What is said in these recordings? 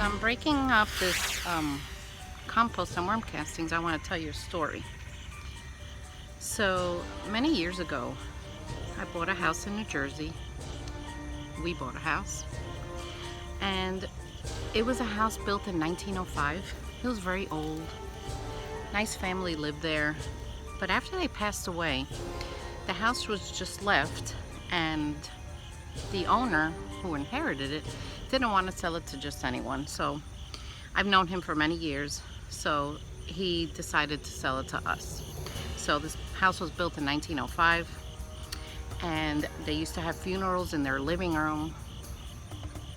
I'm breaking up this compost and worm castings, I want to tell you a story. So many years ago, I bought a house in New Jersey. We bought a house, and it was a house built in 1905. It was very old. Nice family lived there, but after they passed away, the house was just left, and the owner who inherited it didn't want to sell it to just anyone. So I've known him for many years, so he decided to sell it to us. So this house was built in 1905, and they used to have funerals in their living room.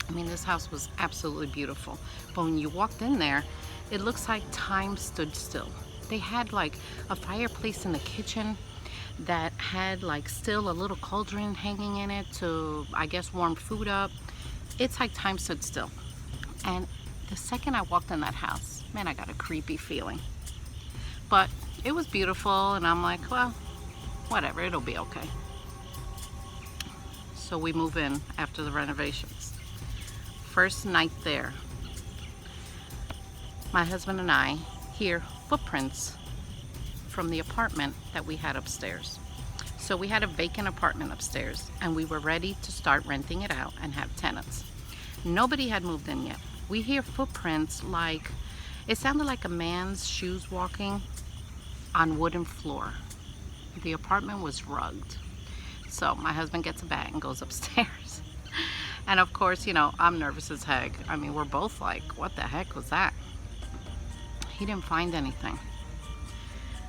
I mean, this house was absolutely beautiful, but when you walked in there, it looks like time stood still. They had like a fireplace in the kitchen that had like still a little cauldron hanging in it to, I guess, warm food up. It's like time stood still. And the second I walked in that house, man, I got a creepy feeling. But it was beautiful, and I'm like, well, whatever, it'll be okay. So we move in after the renovations. First night there, my husband and I hear footprints from the apartment that we had upstairs. So we had a vacant apartment upstairs, and we were ready to start renting it out and have tenants. Nobody had moved in yet. We hear footprints like, it sounded like a man's shoes walking on wooden floor. The apartment was rugged. So my husband gets a bag and goes upstairs. And of course, you know, I'm nervous as heck. I mean, we're both like, what the heck was that? He didn't find anything.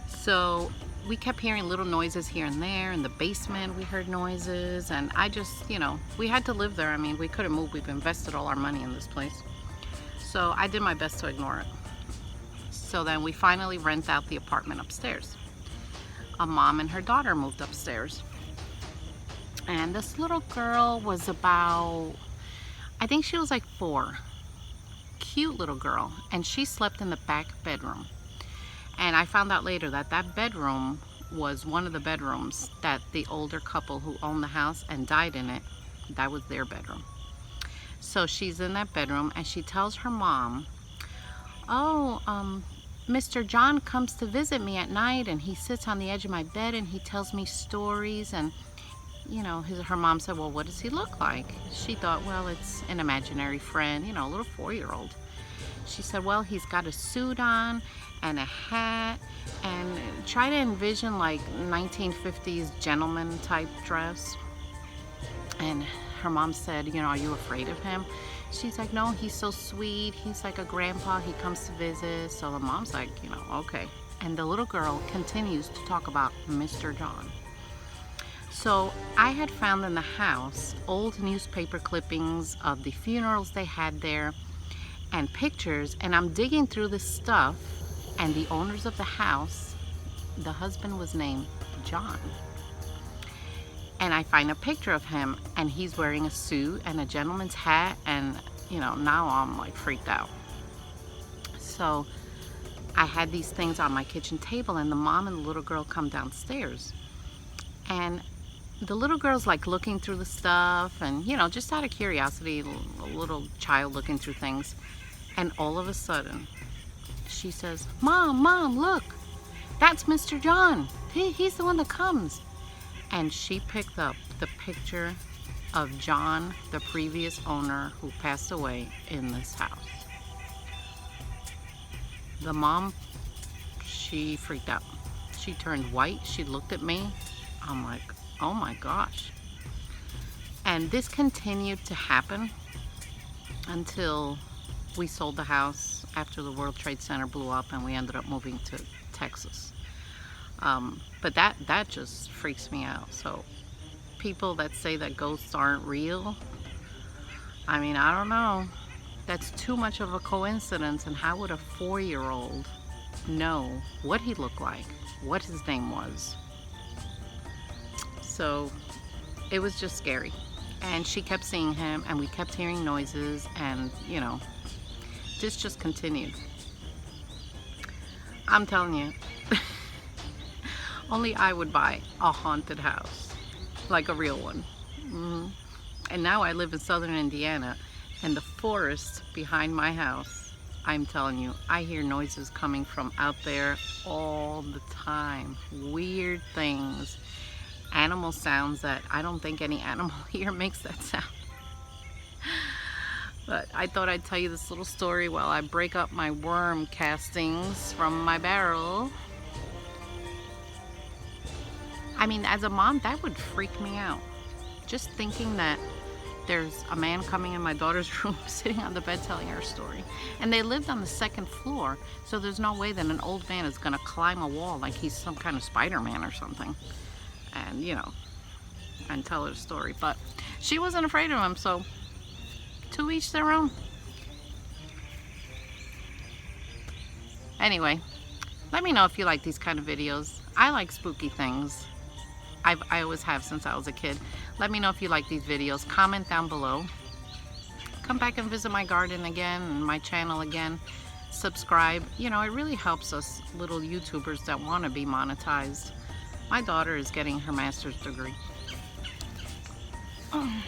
So we kept hearing little noises here and there. In the basement, we heard noises, and I just, you know, we had to live there. I mean, we couldn't move. We've invested all our money in this place. So I did my best to ignore it. So then we finally rent out the apartment upstairs. A mom and her daughter moved upstairs. And this little girl was about, I think she was like 4. Cute little girl. And she slept in the back bedroom. And I found out later that that bedroom was one of the bedrooms that the older couple who owned the house and died in it, that was their bedroom. So she's in that bedroom, and she tells her mom, oh, Mr. John comes to visit me at night, and he sits on the edge of my bed and he tells me stories. And you know, her mom said, well, what does he look like? She thought, well, it's an imaginary friend, you know, a little 4-year-old. She said, well, he's got a suit on and a hat, and try to envision like 1950s gentleman type dress. And her mom said, you know, are you afraid of him? She's like, no, he's so sweet. He's like a grandpa. He comes to visit. So the mom's like, you know, okay. And the little girl continues to talk about Mr. John. So I had found in the house old newspaper clippings of the funerals they had there and pictures, and I'm digging through this stuff, and the owners of the house, the husband was named John. And I find a picture of him, and he's wearing a suit and a gentleman's hat, and you know, now I'm like freaked out. So I had these things on my kitchen table, and the mom and the little girl come downstairs, and the little girl's like looking through the stuff, and you know, just out of curiosity, a little child looking through things. And all of a sudden she says, Mom, look, that's Mr. John. He's the one that comes. And she picked up the picture of John, the previous owner who passed away in this house. The mom, she freaked out. She turned white. She looked at me. I'm like, oh my gosh. And this continued to happen until we sold the house after the World Trade Center blew up, and we ended up moving to Texas. But that just freaks me out. So people that say that ghosts aren't real, I mean, I don't know. That's too much of a coincidence. And how would a 4-year-old know what he looked like, what his name was? So it was just scary. And she kept seeing him, and we kept hearing noises, and you know, this just continued. I'm telling you, only I would buy a haunted house, like a real one. And now I live in southern Indiana, And the forest behind my house, I'm telling you, I hear noises coming from out there all the time. Weird things. Animal sounds that I don't think any animal here makes that sound. But I thought I'd tell you this little story while I break up my worm castings from my barrel. I mean, as a mom, that would freak me out. Just thinking that there's a man coming in my daughter's room, sitting on the bed telling her story. And they lived on the second floor, so there's no way that an old man is gonna climb a wall like he's some kind of Spider-Man or something. And, you know, and tell her the story. But she wasn't afraid of him, so to each their own. Anyway, let me know if you like these kind of videos. I like spooky things. I always have since I was a kid. Let me know if you like these videos. Comment down below. Come back and visit my garden again and my channel again. Subscribe. You know, it really helps us little YouTubers that want to be monetized. My daughter is getting her master's degree. Oh.